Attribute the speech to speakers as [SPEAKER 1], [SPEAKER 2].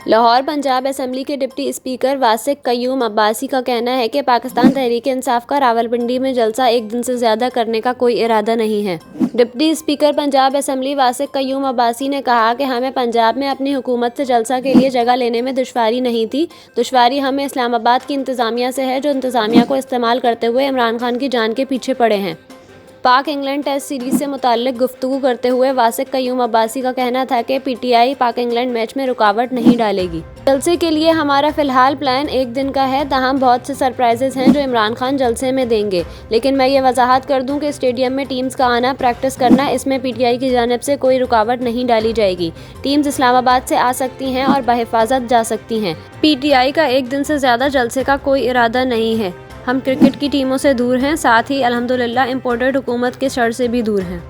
[SPEAKER 1] Lahore Punjab assembly के deputy speaker वासिक Qayyum Abbasi का कहना है कि पाकिस्तान तहरीक-ए-इंसाफ का रावलपिंडी में जलसा एक दिन से ज़्यादा करने का कोई इरादा नहीं है। Deputy speaker Punjab assembly वासिक Qayyum Abbasi ने कहा कि हमें पंजाब में अपनी हुकूमत से जलसा के लिए जगह लेने में दुश्वारी नहीं थी, दुश्वारी हमें इस्लामाबाद की इंतज़ामिया से है, जो इंतज़ामिया को इस्तेमाल करते हुए इमरान खान की जान के पीछे पड़े हैं। पाक इंग्लैंड टेस्ट सीरीज़ से मुताल्लिक गुफ्तगू करते हुए वासिक कयूम अब्बासी का कहना था कि पीटीआई पाक इंग्लैंड मैच में रुकावट नहीं डालेगी। जलसे के लिए हमारा फ़िलहाल प्लान एक दिन का है, ताहम बहुत से सरप्राइजेस हैं जो इमरान खान जलसे में देंगे। लेकिन मैं ये वजाहत कर दूं कि स्टेडियम में टीम्स का आना, प्रैक्टिस करना, इसमें पीटीआई की जानिब से कोई रुकावट नहीं डाली जाएगी। टीम्स इस्लामाबाद से आ सकती हैं और बहिफाजत जा सकती हैं। पीटीआई का एक दिन से ज़्यादा जलसे का कोई इरादा नहीं है। हम क्रिकेट की टीमों से दूर हैं, साथ ही अल्हम्दुलिल्लाह इम्पोर्टेड हुकूमत के शर से भी दूर हैं।